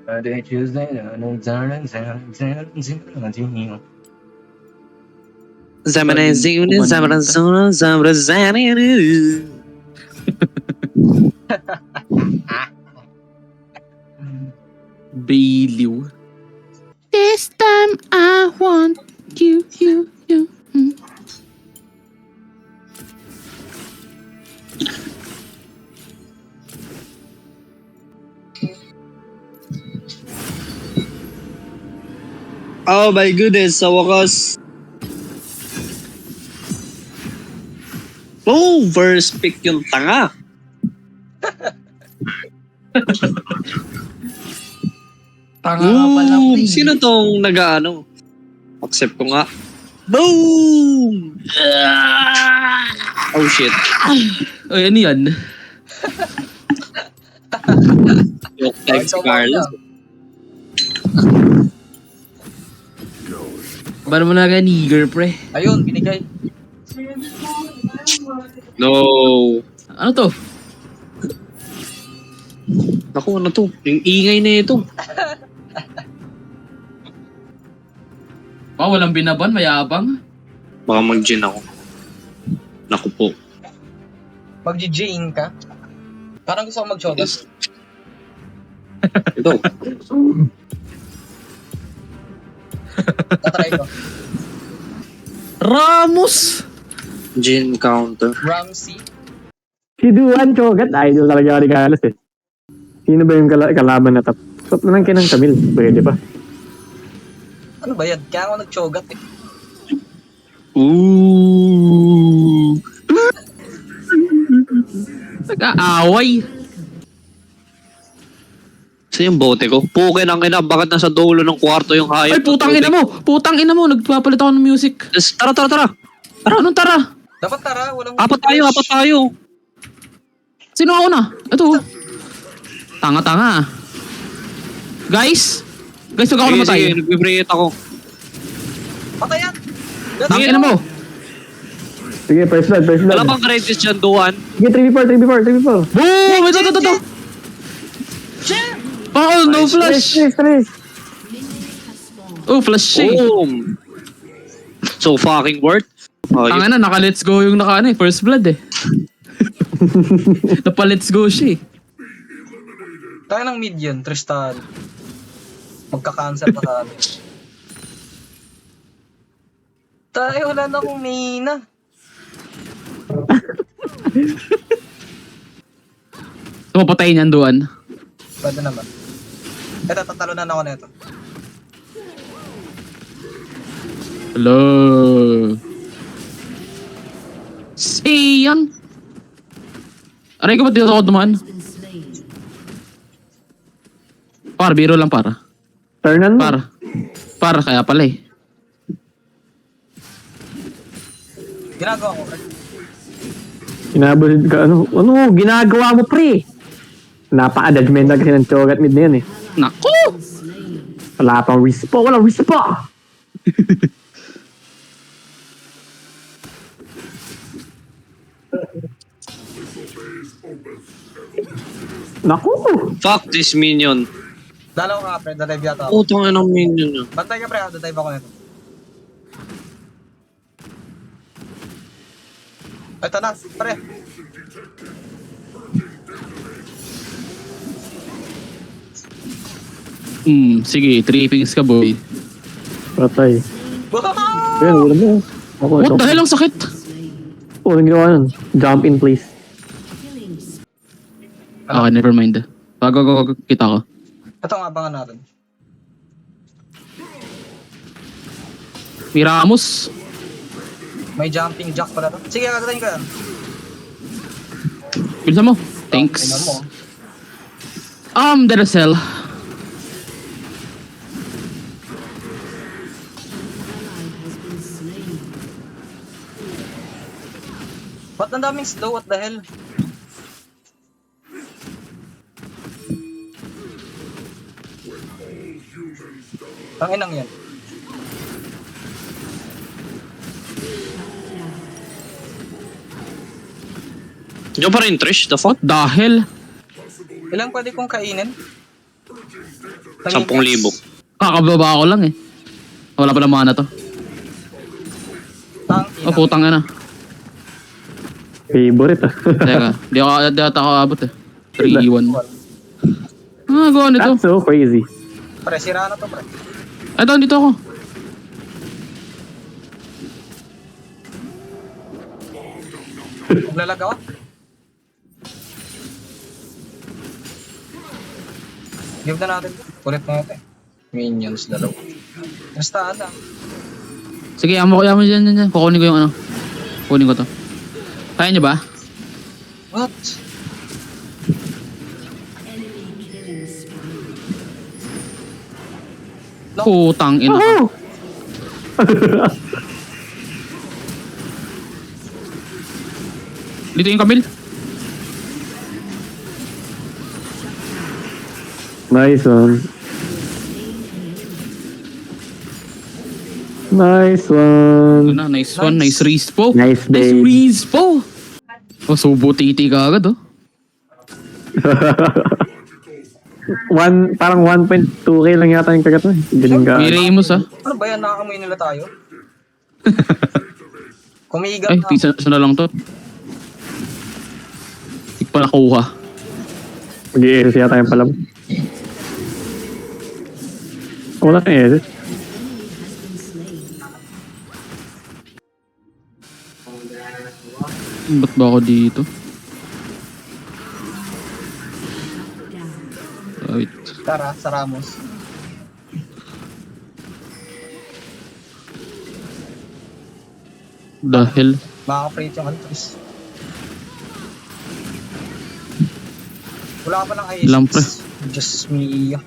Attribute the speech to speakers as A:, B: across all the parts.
A: Monday, Tuesday,
B: Baliw. This time I want you.
C: Oh my goodness, sa wakas. Oh, first pick yung tanga.
D: Tanga ka pala, pre.
C: Sino tong nag-ano? Accept ko nga. Boom! Oh shit.
B: Ay, ano yan?
C: Joke time si Carlos.
B: Ba't mo na ka nigger, pre?
A: Ayun, binigay.
C: No.
B: Ano to?
C: Naku, ano to? Yung ingay na ito.
B: Walang binaban, mayabang.
C: Baka mag-gin ako. Naku po.
A: Mag-G-Jane ka? Parang gusto ko mag-chogas.
C: Ito.
A: Tatry ko.
B: Ramos!
C: Gin counter.
A: Ramsey.
E: Si Duan Chogat, idol talaga ni Carlos eh. Sino ba yung kalaban na top? Top na lang kinang Camille, pwede pa.
A: Ano ba yan? Kaya ako nag-chogat eh.
C: Ooh.
B: Nag-aaway.
C: Sa yung bote ko? Pukin ang ina, bakit nasa dulo ng kwarto yung hayop?
B: Ay, putang ina mo! Putang ina mo! Nagpapalit ako ng music.
C: Tara.
B: Anong tara?
A: Dapat tara, walang...
C: Apat tayo.
B: Sino ako na? Ito. Tanga-tanga. Guys, huwag ako namatay.
C: Sige, nag-vibrate ako.
A: Patayan!
B: Tangina mo.
E: Sige, first blood.
C: Wala bang credits dyan, Duan?
E: Sige, 3v4.
B: Boom! Ito. Oh, no flash.
E: Stress.
B: Oh, flash siya.
C: Boom! So fucking worth.
B: Tanga na, naka-let's go yung first blood eh. Napa-let's go siya eh.
A: Tayo ng mid yun, Tristan. Magka-cancel pa kami. Tayo, wala na akong mina.
B: Tumapatay niyan doon.
A: Pwede naman. Eto, tatalunan ako nito.
B: Hello. Siyan. Aray ko ba't dito ako dumaan? Biro lang para.
E: Turnan mo.
B: Para kaya pala eh.
A: Ginagawa ko.
E: Inabusid ka, ano ginagawa mo, pre? Napaka-judgmental kasi ng Chogat mid na yan eh.
B: Naku!
E: Wala pang respo. Naku!
C: Fuck this minion.
A: Dalaw ka, pre. Dadive yata ako.
C: Putang ina ng minion nyo.
A: Bantay ka, pre. Dadive ako nito. Ito na, pre.
B: Sige, 3 pings ka boy.
E: Patay.
A: Wow!
E: Ayan, wala mo. Ako,
B: What the hell ang sakit?
E: Anong ginawa nun? Jump in place.
B: Okay, never mind. Bago kita ko.
A: Ito ang abangan natin.
B: May Ramos.
A: May jumping jack pala to. Sige, kagatayin ko yan.
B: Bilisan mo. Thanks.
A: Tingnan mo.
B: Deracel.
A: Ba't ang daming slow? What the hell? Ang inang yan.
C: Diyan pa rin, Trish. The fuck?
B: Dahil.
A: Ilang pwede kong kainin?
C: 10,000.
B: Kakababa ko lang eh. Wala pala mana to. Oh, putang ina.
E: Favorite ah.
B: Teka, di ata ako abot eh. 3-1. Ah, gawa nito.
E: That's so crazy.
A: Pre, sira na to, pre.
B: Ay, doon dito ako.
A: Maglalag ako. Give na natin. Kulit na natin. Minions, dalawa. Tristan lang.
B: Sige, amo dyan. Kukunin ko yung ano. Kukunin ko to. Kaya niyo ba?
A: What?
B: Putang ina ka.
E: Oh!
B: Dito yung Camille.
E: Nice one. Nice one.
B: Ano, nice one. Nice respo.
E: Nice
B: Nice
E: babe.
B: respo. Oh, subo titi ka agad oh.
E: Parang 1.2k lang yata yung kagat mo. Galing ka.
B: May Ramos ah.
A: Ano ba yan? Nakakamoy nila tayo? Kumigat
B: Ay,
A: na.
B: tisa na lang to. Hindi pa nakuha.
E: Mag-i-SS yata yung palam. Wala kang SS.
B: Ba't ba ako dito? Wait.
A: Tara, sa Ramos.
B: Dahil.
A: Makaka-prate yung Antris. Wala ka pa ng ISS.
B: Ilang pre?
A: Just me.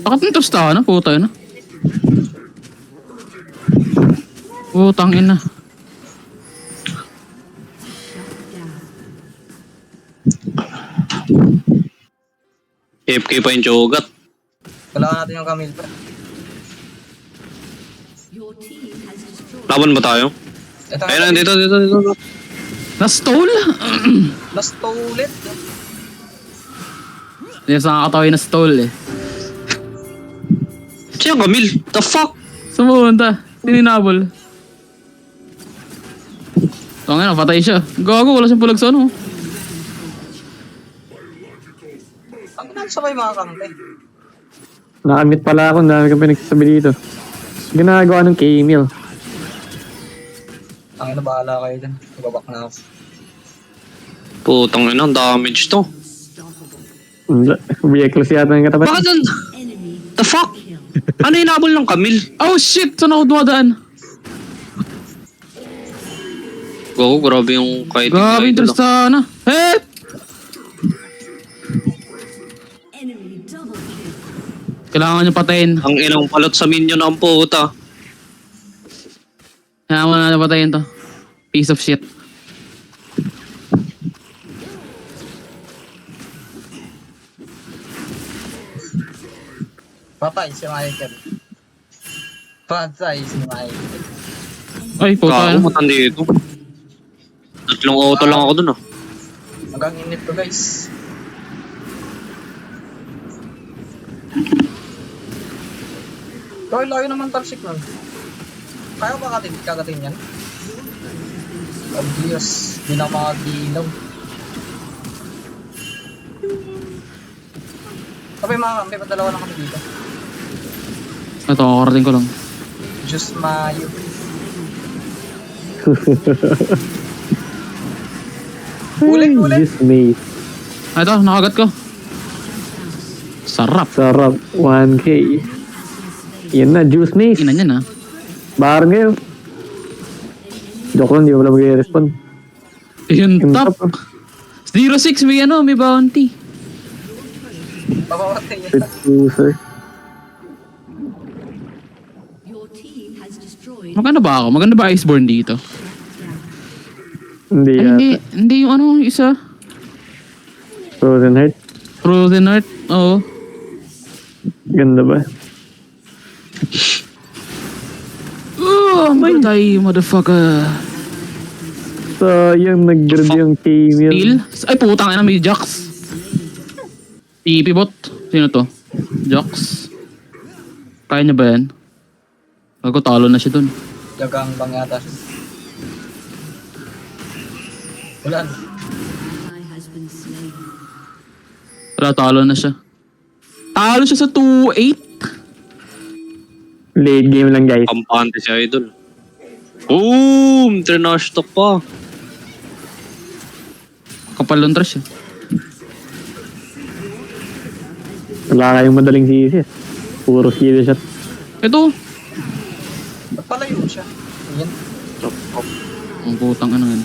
B: Bakit nito sa na? Puta na. Putang ina.
C: AFK pa yung Chogat.
A: Kailangan natin yung Camille, pre.
C: Laban ba tayo?
A: Ito,
C: Ayun, dito.
B: Na-stall?
A: last to ulit.
B: Hindi sa nakakatawin na stall eh.
C: Siya, Camille. The fuck?
B: Sumunta. Sininabol. So nga, patay siya. Gago, wala siyang pulag sa ano.
A: Ang sabay mga kampe.
E: Nakamit pala ako. Dami kang pinagsasabi dito. Ginagawa ng K-Meal.
A: Ang ina, bahala kayo dyan. Ibabak na ako.
C: Putang ina, damage to.
E: Reckless yata yung katapat.
C: Bakit nun? The fuck? Ano inabol ng Camille?
B: Oh shit! Saan ako dumadaan?
C: Gago, grabe yung kahit
B: Grabe yung Tristana. Eh! Kailangan nyo patayin.
C: Ang inang palot sa minion ang puta.
B: Kailangan mo na patayin to. Piece of shit.
A: Patay si Michael. Patay si Michael.
B: Ay, puta.
C: Gago, matandi ito. Tatlong auto lang ako dun ah.
A: Hanggang init to, guys. Layo naman talsik nun. Kaya ba kagatin yan? Obvious. Di na makagilaw. Sabi mga kampi, padalawa na kami dito.
B: Ito, kakarating ko lang.
A: Just mayo. Uling.
E: Just me.
B: Ito, nakagat ko. Sarap.
E: Sarap. 1k. Yan na, juice mace.
B: Ina niya na.
E: Bahar ngayon. Joke lang, di ba wala mag-respond.
B: Yun,
E: Yung
B: top.
E: top.
B: 06, may bounty.
A: Papawatay niya.
E: With user.
B: Maganda ba ako? Maganda ba Iceborne dito?
E: Hindi
B: Ay,
E: yata.
B: hindi yung ano, yung isa.
E: Frozen Heart.
B: Frozen Heart. Oo.
E: Ganda ba?
B: Oh, patay, motherfucker.
E: Sayang, nag-grab yung team yun.
B: Steel? Ay, putang ina, may Jax. TP bot. Sino to? Jax. Kaya niya ba yan? Ako, talo na siya dun.
A: Jagang bang yata siya. Wala na.
B: Wala, talo na siya. Talo siya sa 2-8.
E: Late game lang, guys.
C: Kampante si Idol. Boom! Trinash talk pa.
B: Kapal ng trash eh.
E: Wala kayong madaling sisi. Puro skill shot.
B: Ito.
A: Ba't palayo siya? Ayan.
B: Ang putang ano yan.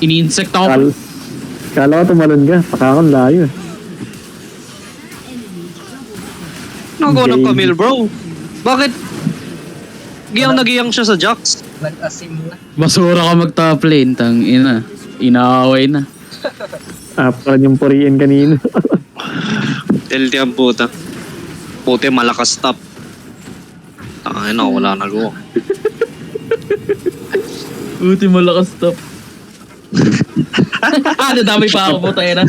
B: Ini-insect ako.
E: Kala ko tumalon ka. Pakakon layo.
C: Nagawa ng Camille, bro. Bakit? Giyang siya sa Jax.
A: Nag-asim na.
B: Basura ka mag-top lane. Tang ina. Inaaway na.
E: Parang yung puriin kanino.
C: Tilti ang puta. Puti malakas top. Tangin na, wala nagawa.
B: Uti malakas top. Nadamay pa ako po tayo na.